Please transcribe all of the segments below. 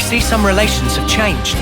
see some relations have changed.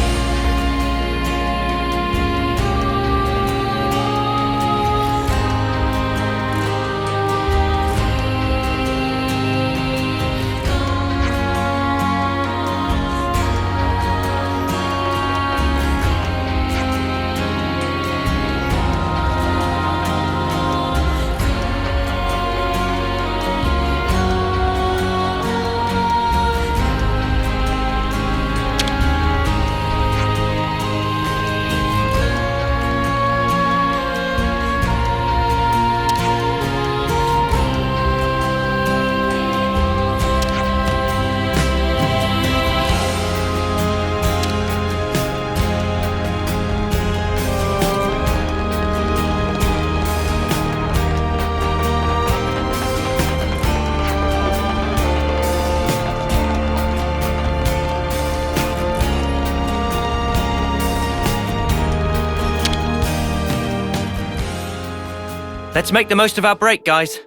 Let's make the most of our break, guys.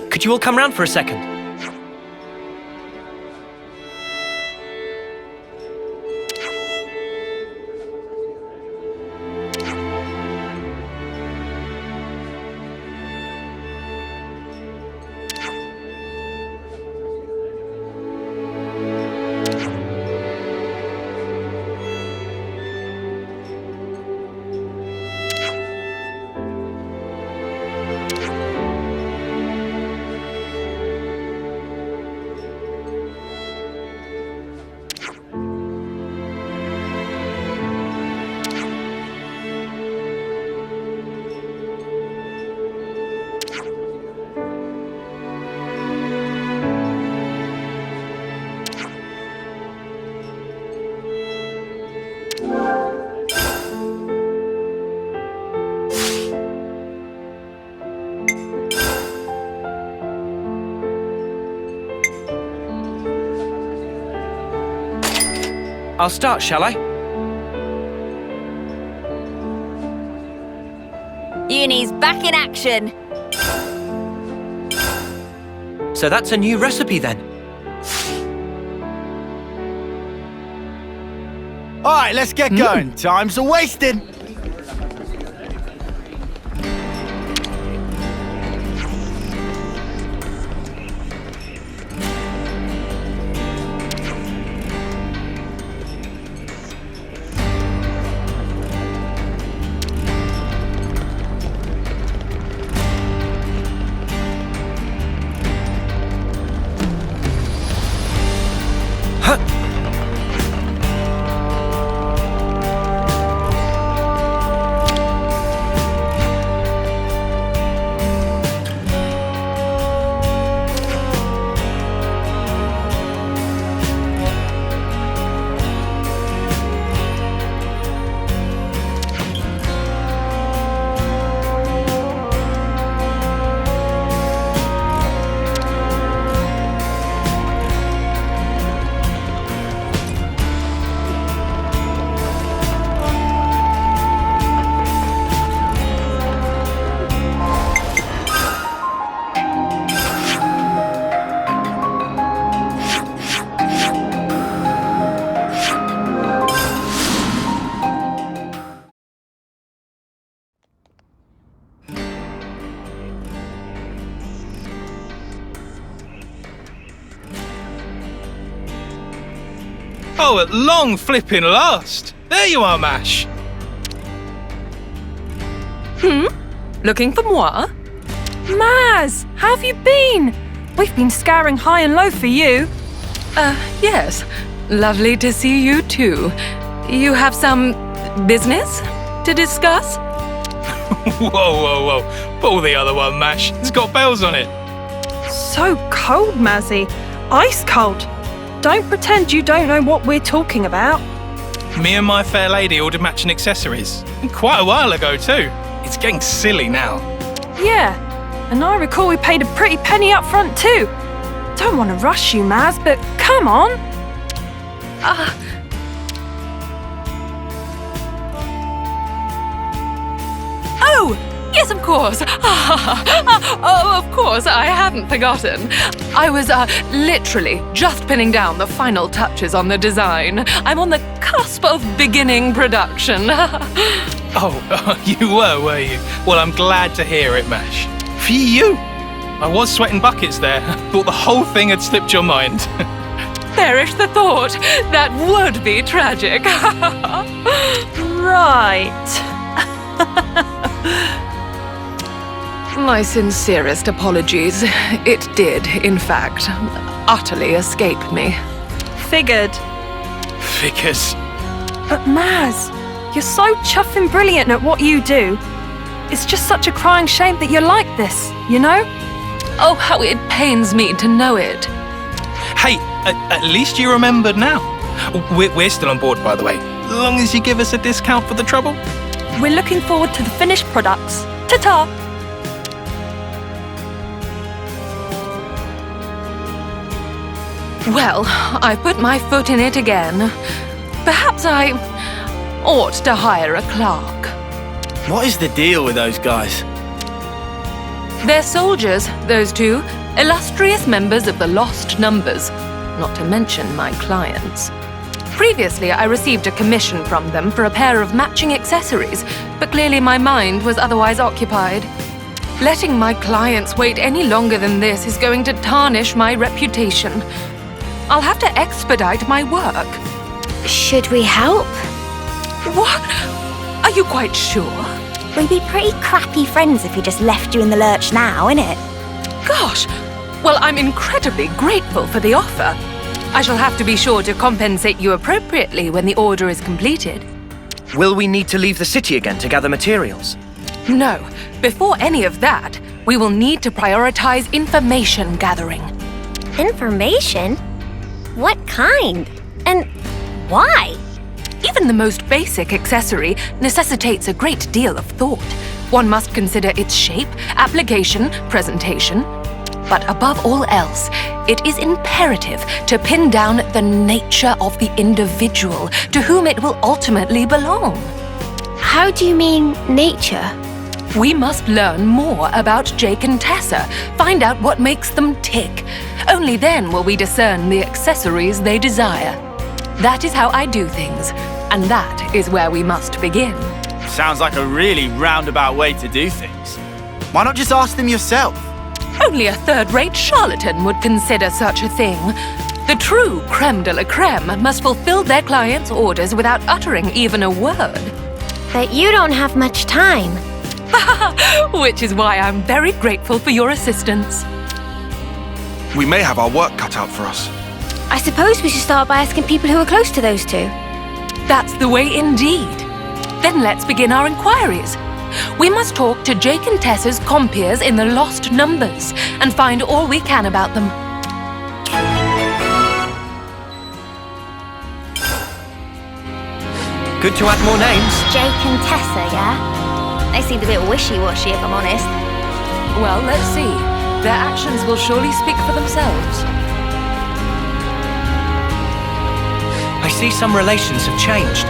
Could you all come round for a second? I'll start, shall I? Uni's back in action. So that's a new recipe then? Alright, let's get going. Time's a wasting. Oh, at long flipping last! There you are, Mash! Looking for moi? Maz, how have you been? We've been scouring high and low for you. Yes. Lovely to see you too. You have some business to discuss? Whoa. Pull the other one, Mash. It's got bells on it. So cold, Mazzy. Ice cold. Don't pretend you don't know what we're talking about. Me and my fair lady ordered matching accessories. Quite a while ago, too. It's getting silly now. Yeah, and I recall we paid a pretty penny up front too. Don't want to rush you, Maz, but come on. Oh, Yes, of course. Oh, of course, I hadn't forgotten. I was literally just pinning down the final touches on the design. I'm on the cusp of beginning production. Oh, you were you? Well, I'm glad to hear it, Mash. Phew! I was sweating buckets there. Thought the whole thing had slipped your mind. Perish the thought. That would be tragic. Right. My sincerest apologies. It did, in fact, utterly escape me. Figured. Figures. But Maz, you're so chuffing brilliant at what you do. It's just such a crying shame that you're like this, you know? Oh, how it pains me to know it. Hey, at least you remembered now. We're still on board, by the way. As long as you give us a discount for the trouble. We're looking forward to the finished products. Ta-ta! Well, I put my foot in it again. Perhaps I ought to hire a clerk. What is the deal with those guys? They're soldiers, those two. Illustrious members of the Lost Numbers. Not to mention my clients. Previously, I received a commission from them for a pair of matching accessories, but clearly my mind was otherwise occupied. Letting my clients wait any longer than this is going to tarnish my reputation. I'll have to expedite my work. Should we help? What? Are you quite sure? We'd be pretty crappy friends if we just left you in the lurch now, innit? Gosh! Well, I'm incredibly grateful for the offer. I shall have to be sure to compensate you appropriately when the order is completed. Will we need to leave the city again to gather materials? No, before any of that, we will need to prioritize information gathering. Information? What kind? And why? Even the most basic accessory necessitates a great deal of thought. One must consider its shape, application, presentation. But above all else, it is imperative to pin down the nature of the individual to whom it will ultimately belong. How do you mean nature? We must learn more about Jake and Tessa, find out what makes them tick. Only then will we discern the accessories they desire. That is how I do things, and that is where we must begin. Sounds like a really roundabout way to do things. Why not just ask them yourself? Only a third-rate charlatan would consider such a thing. The true creme de la creme must fulfill their clients' orders without uttering even a word. But you don't have much time. Which is why I'm very grateful for your assistance. We may have our work cut out for us. I suppose we should start by asking people who are close to those two. That's the way indeed. Then let's begin our inquiries. We must talk to Jake and Tessa's compeers in the Lost Numbers and find all we can about them. Good to add more names. Jake and Tessa, yeah? They seemed a bit wishy-washy, if I'm honest. Well, let's see. Their actions will surely speak for themselves. I see some relations have changed.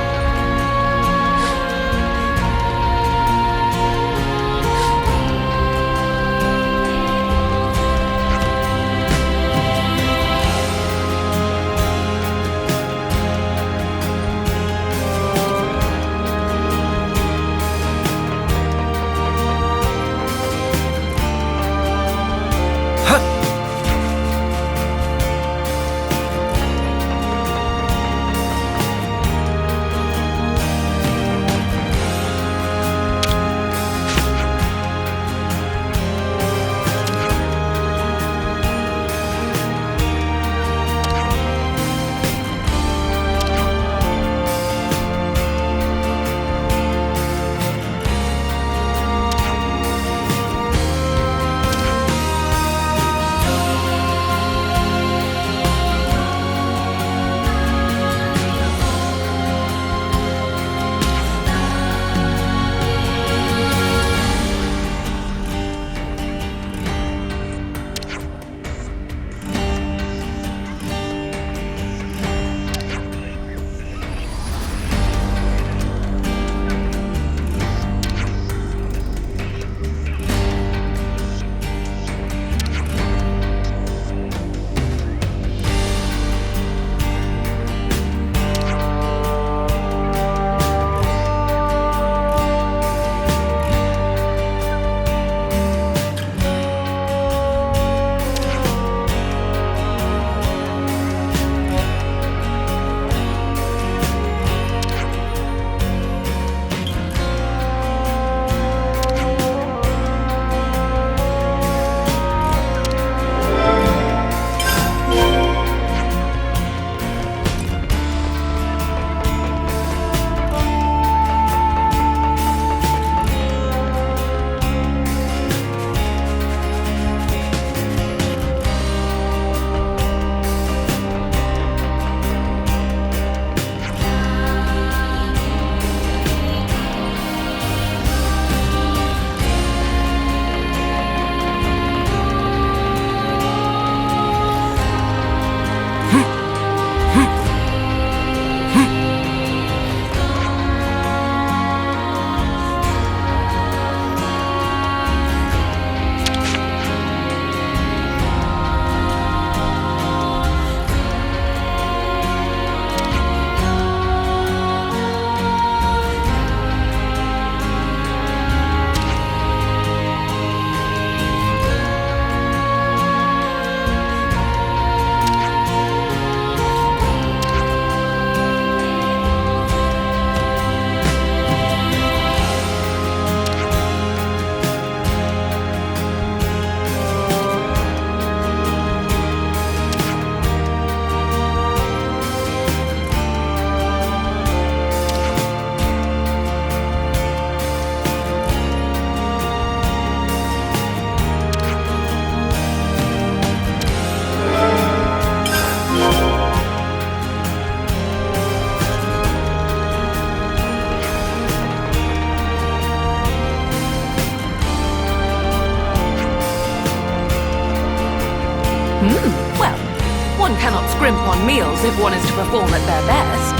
meals if one is to perform at their best.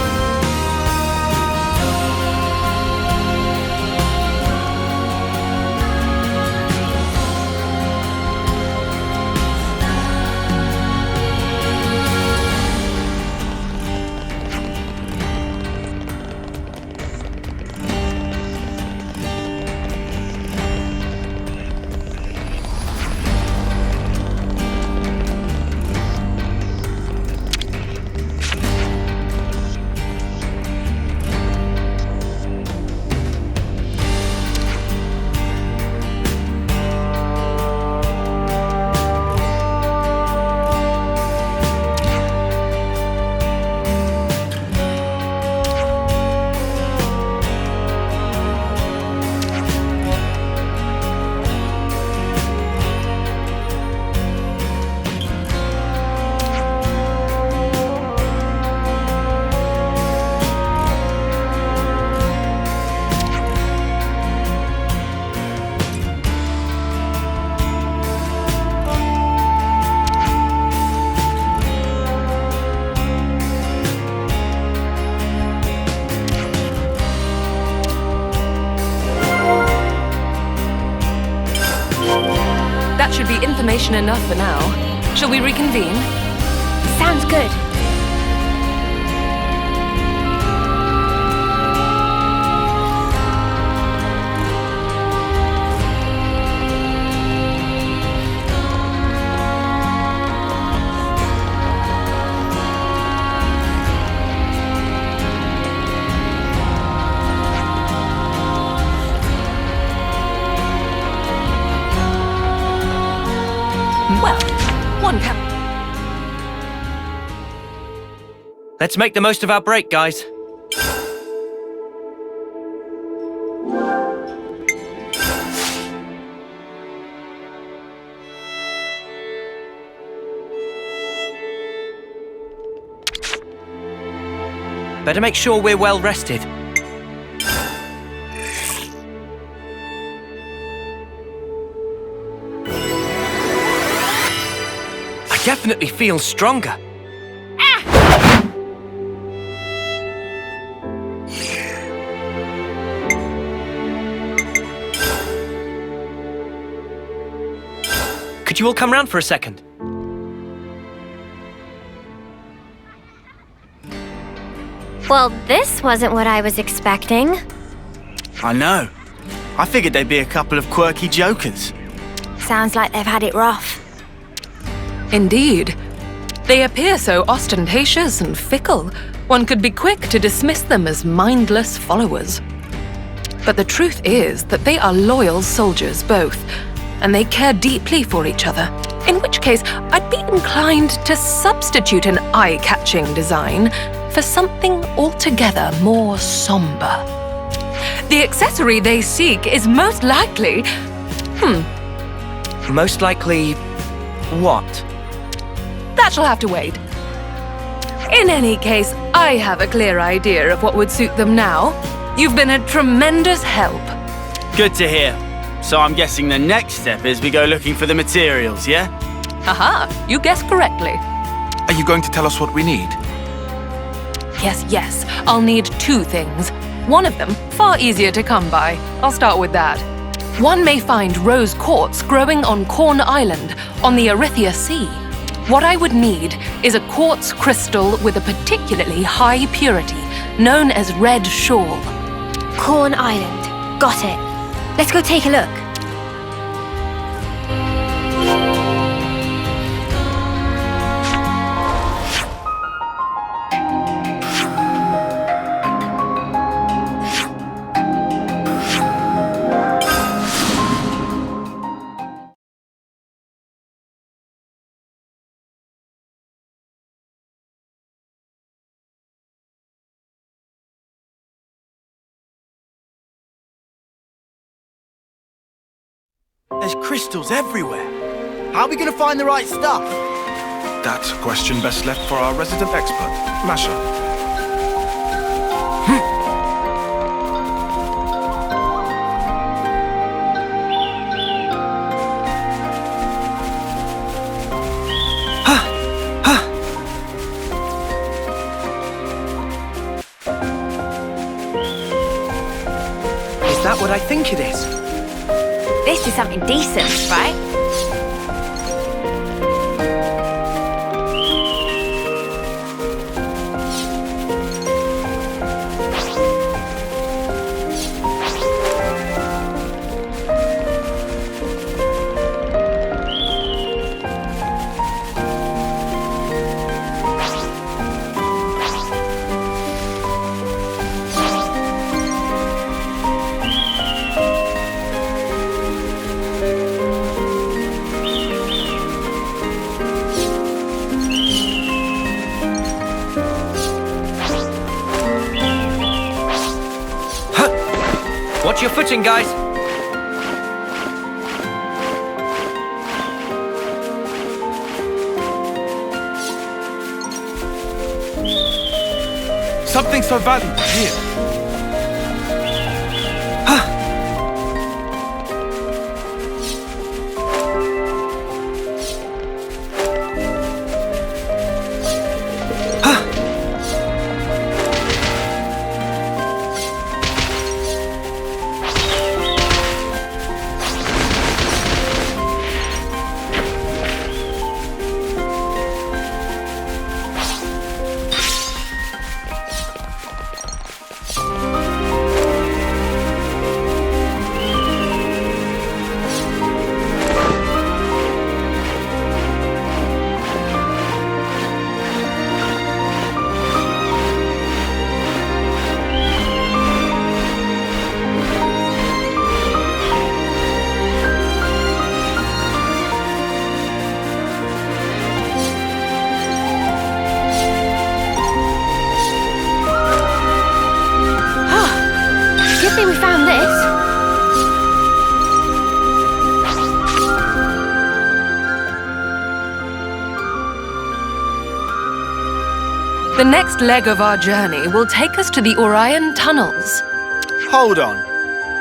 That should be information enough for now. Shall we reconvene? Sounds good. Well, one can... Let's make the most of our break, guys. Better make sure we're well rested. I definitely feel stronger. Could you all come round for a second? Well, this wasn't what I was expecting. I know. I figured they'd be a couple of quirky jokers. Sounds like they've had it rough. Indeed. They appear so ostentatious and fickle, one could be quick to dismiss them as mindless followers. But the truth is that they are loyal soldiers both, and they care deeply for each other, in which case I'd be inclined to substitute an eye-catching design for something altogether more somber. The accessory they seek is most likely... Most likely... what? That shall have to wait. In any case, I have a clear idea of what would suit them now. You've been a tremendous help. Good to hear. So I'm guessing the next step is we go looking for the materials, yeah? Aha, you guessed correctly. Are you going to tell us what we need? Yes, I'll need two things. One of them, far easier to come by. I'll start with that. One may find rose quartz growing on Corn Island, on the Erythia Sea. What I would need is a quartz crystal with a particularly high purity, known as Red Shawl. Corn Island. Got it. Let's go take a look. There's crystals everywhere. How are we going to find the right stuff? That's a question best left for our resident expert, Masha. that what I think it is? This is something decent, right? Watch your footing, guys. Something so valuable here. We found this. The next leg of our journey will take us to the Orion tunnels. Hold on.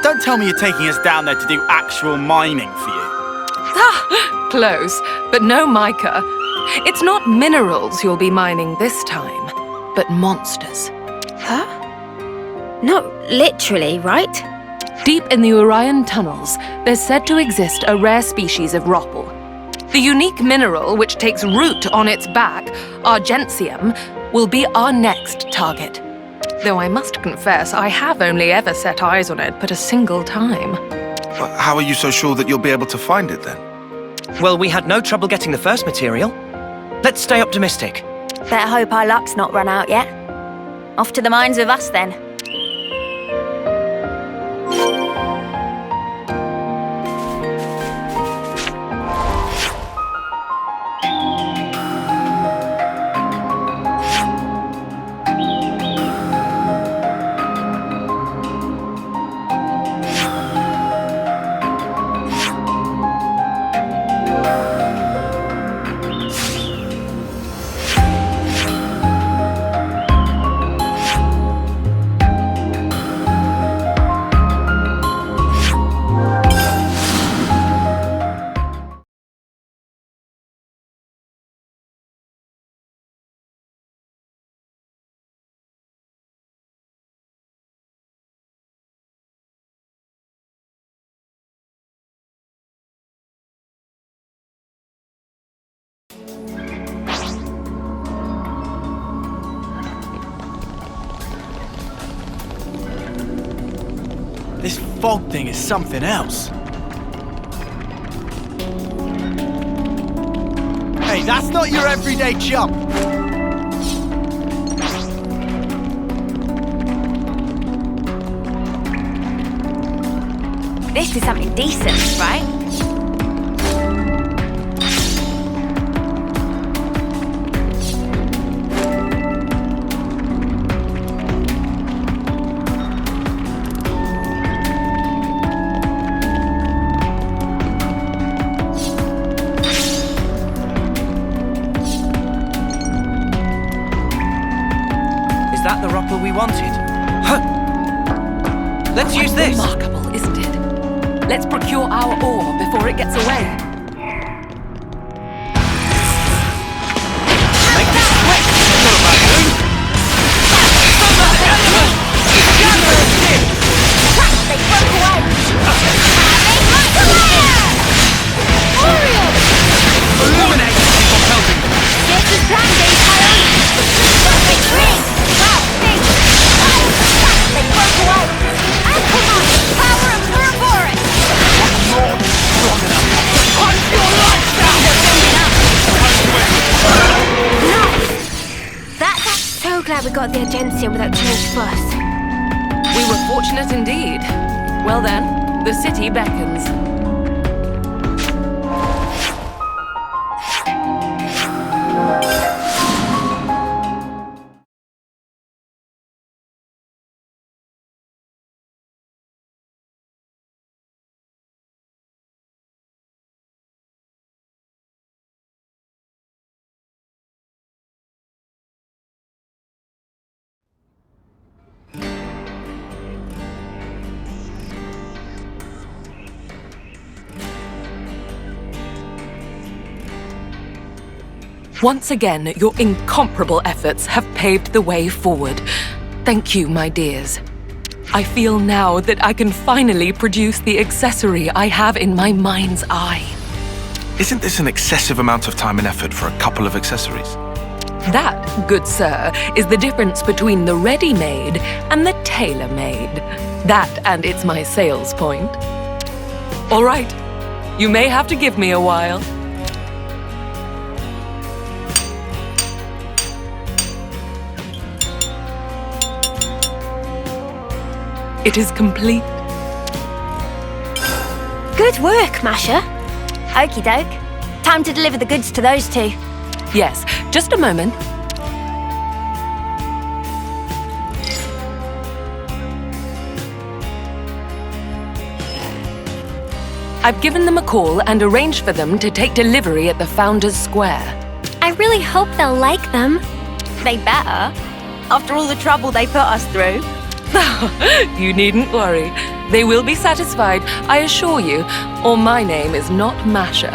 Don't tell me you're taking us down there to do actual mining for you. Close, but no mica. It's not minerals you'll be mining this time, but monsters. Huh? No, literally, right? Deep in the Orion tunnels, there's said to exist a rare species of ropal. The unique mineral which takes root on its back, argentium, will be our next target. Though I must confess, I have only ever set eyes on it but a single time. But how are you so sure that you'll be able to find it then? Well, we had no trouble getting the first material. Let's stay optimistic. Better hope our luck's not run out yet. Off to the mines with us then. This fog thing is something else. Hey, that's not your everyday jump. This is something decent, right? Is that the ropper we wanted? Huh. Let's use this! Remarkable, isn't it? Let's procure our ore before it gets away. Make this quick! They broke got the Ascension without too much fuss. We were fortunate indeed. Well then, the city beckons. Once again, your incomparable efforts have paved the way forward. Thank you, my dears. I feel now that I can finally produce the accessory I have in my mind's eye. Isn't this an excessive amount of time and effort for a couple of accessories? That, good sir, is the difference between the ready-made and the tailor-made. That, and it's my sales point. All right, you may have to give me a while. It is complete. Good work, Masha. Okie doke. Time to deliver the goods to those two. Yes, just a moment. I've given them a call and arranged for them to take delivery at the Founders Square. I really hope they'll like them. They better. After all the trouble they put us through. You needn't worry. They will be satisfied, I assure you, or my name is not Masha.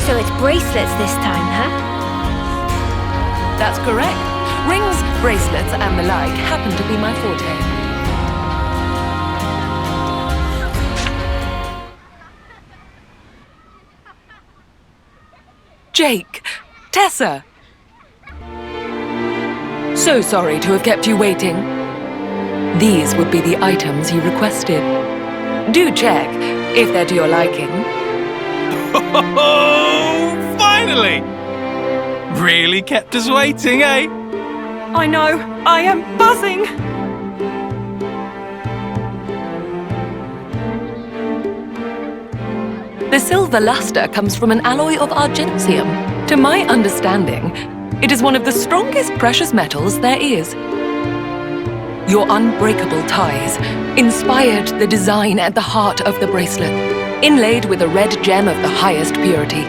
So it's bracelets this time, huh? That's correct. Rings, bracelets, and the like happen to be my forte. Jake, Tessa. So sorry to have kept you waiting. These would be the items you requested. Do check if they're to your liking. Oh, finally! Really kept us waiting, eh? I know, I am buzzing. The silver luster comes from an alloy of argentium. To my understanding, it is one of the strongest precious metals there is. Your unbreakable ties inspired the design at the heart of the bracelet, inlaid with a red gem of the highest purity.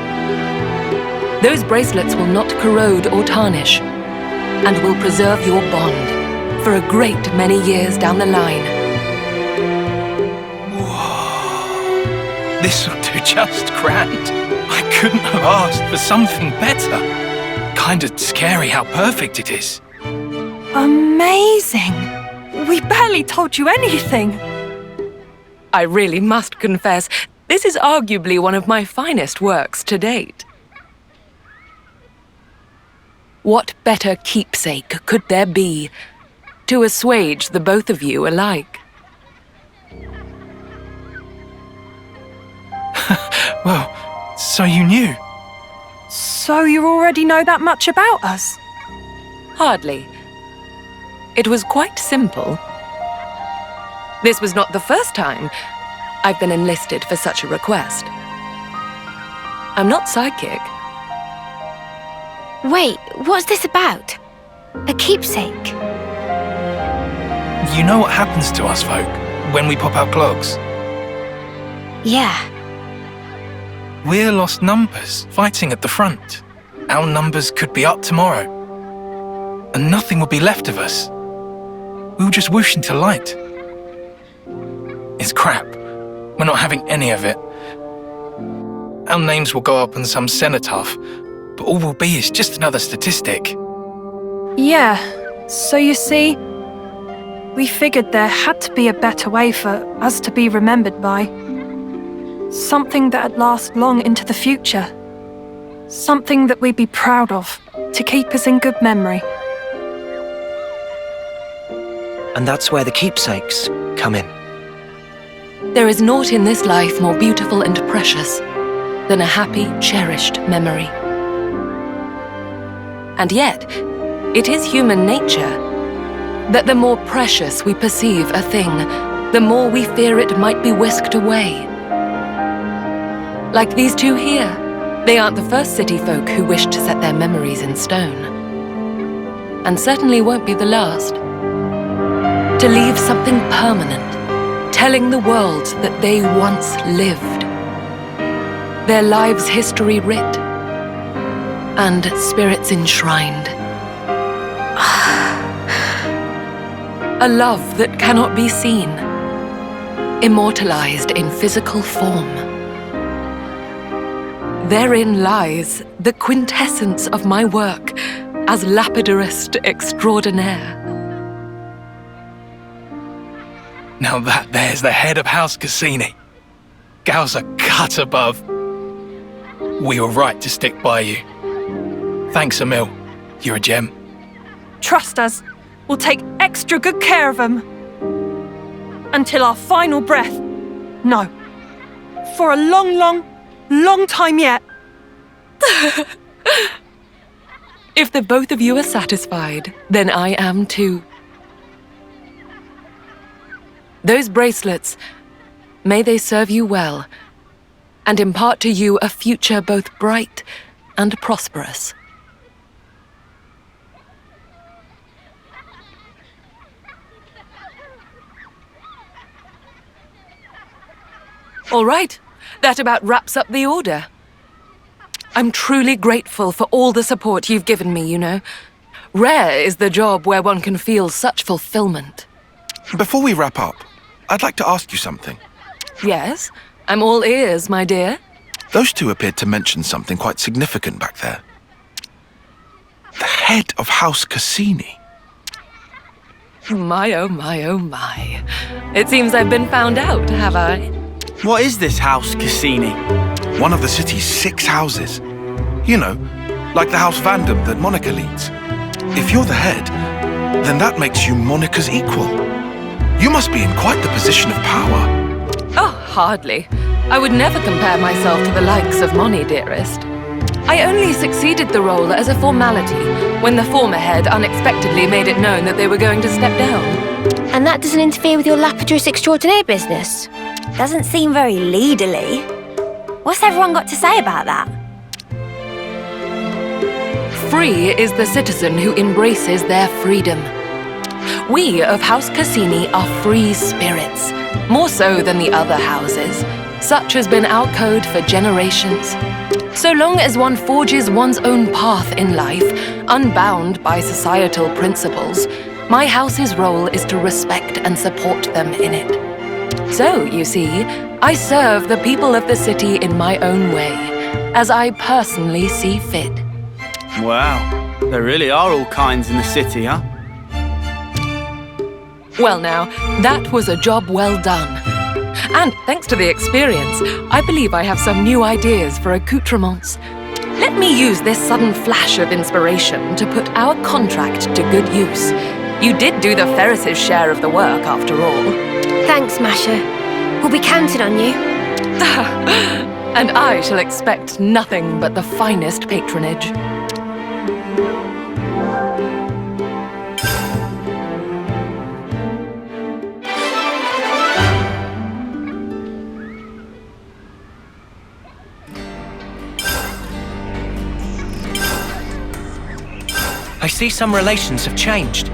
Those bracelets will not corrode or tarnish, and will preserve your bond for a great many years down the line. Whoa. This'll do just grand. I couldn't have asked for something better. Kinda scary how perfect it is. Amazing. We barely told you anything. I really must confess, this is arguably one of my finest works to date. What better keepsake could there be to assuage the both of you alike? Well, so you knew. So you already know that much about us? Hardly. It was quite simple. This was not the first time I've been enlisted for such a request. I'm not psychic. Wait, what's this about? A keepsake? You know what happens to us folk when we pop our clogs? Yeah. We're lost numbers fighting at the front. Our numbers could be up tomorrow. And nothing will be left of us. We'll just whoosh into light. It's crap. We're not having any of it. Our names will go up on some cenotaph, but all we'll be is just another statistic. Yeah, so you see, we figured there had to be a better way for us to be remembered by. Something that'd last long into the future. Something that we'd be proud of, to keep us in good memory. And that's where the keepsakes come in. There is naught in this life more beautiful and precious than a happy, cherished memory. And yet, it is human nature that the more precious we perceive a thing, the more we fear it might be whisked away. Like these two here. They aren't the first city folk who wish to set their memories in stone. And certainly won't be the last. To leave something permanent, telling the world that they once lived. Their lives' history writ, and spirits enshrined. A love that cannot be seen, immortalized in physical form. Therein lies the quintessence of my work as lapidarist extraordinaire. Now there's the head of House Cassini. Gal's a cut above. We were right to stick by you. Thanks, Emil. You're a gem. Trust us. We'll take extra good care of them. Until our final breath. No. For a long time yet. If the both of you are satisfied, then I am too. Those bracelets, may they serve you well, and impart to you a future both bright and prosperous. All right, that about wraps up the order. I'm truly grateful for all the support you've given me, you know. Rare is the job where one can feel such fulfillment. Before we wrap up, I'd like to ask you something. Yes, I'm all ears, my dear. Those two appeared to mention something quite significant back there. The head of House Cassini. My, oh my, oh my. It seems I've been found out, have I? What is this House Cassini? One of the city's 6 houses. You know, like the House Vandam that Monica leads. If you're the head, then that makes you Monica's equal. You must be in quite the position of power. Oh, hardly. I would never compare myself to the likes of Moni, dearest. I only succeeded the role as a formality when the former head unexpectedly made it known that they were going to step down. And that doesn't interfere with your lapidarist extraordinaire business? Doesn't seem very leaderly. What's everyone got to say about that? Free is the citizen who embraces their freedom. We of House Cassini are free spirits, more so than the other houses. Such has been our code for generations. So long as one forges one's own path in life, unbound by societal principles, my house's role is to respect and support them in it. So, you see, I serve the people of the city in my own way, as I personally see fit. Wow, there really are all kinds in the city, huh? Well now, that was a job well done. And thanks to the experience, I believe I have some new ideas for accoutrements. Let me use this sudden flash of inspiration to put our contract to good use. You did do the Ferris's share of the work, after all. Thanks, Masha. We'll be counting on you. And I shall expect nothing but the finest patronage. I see some relations have changed.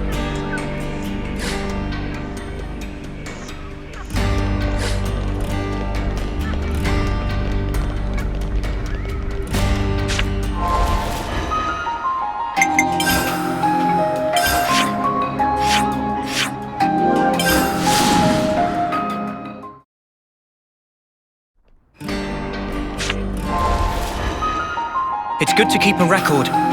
It's good to keep a record.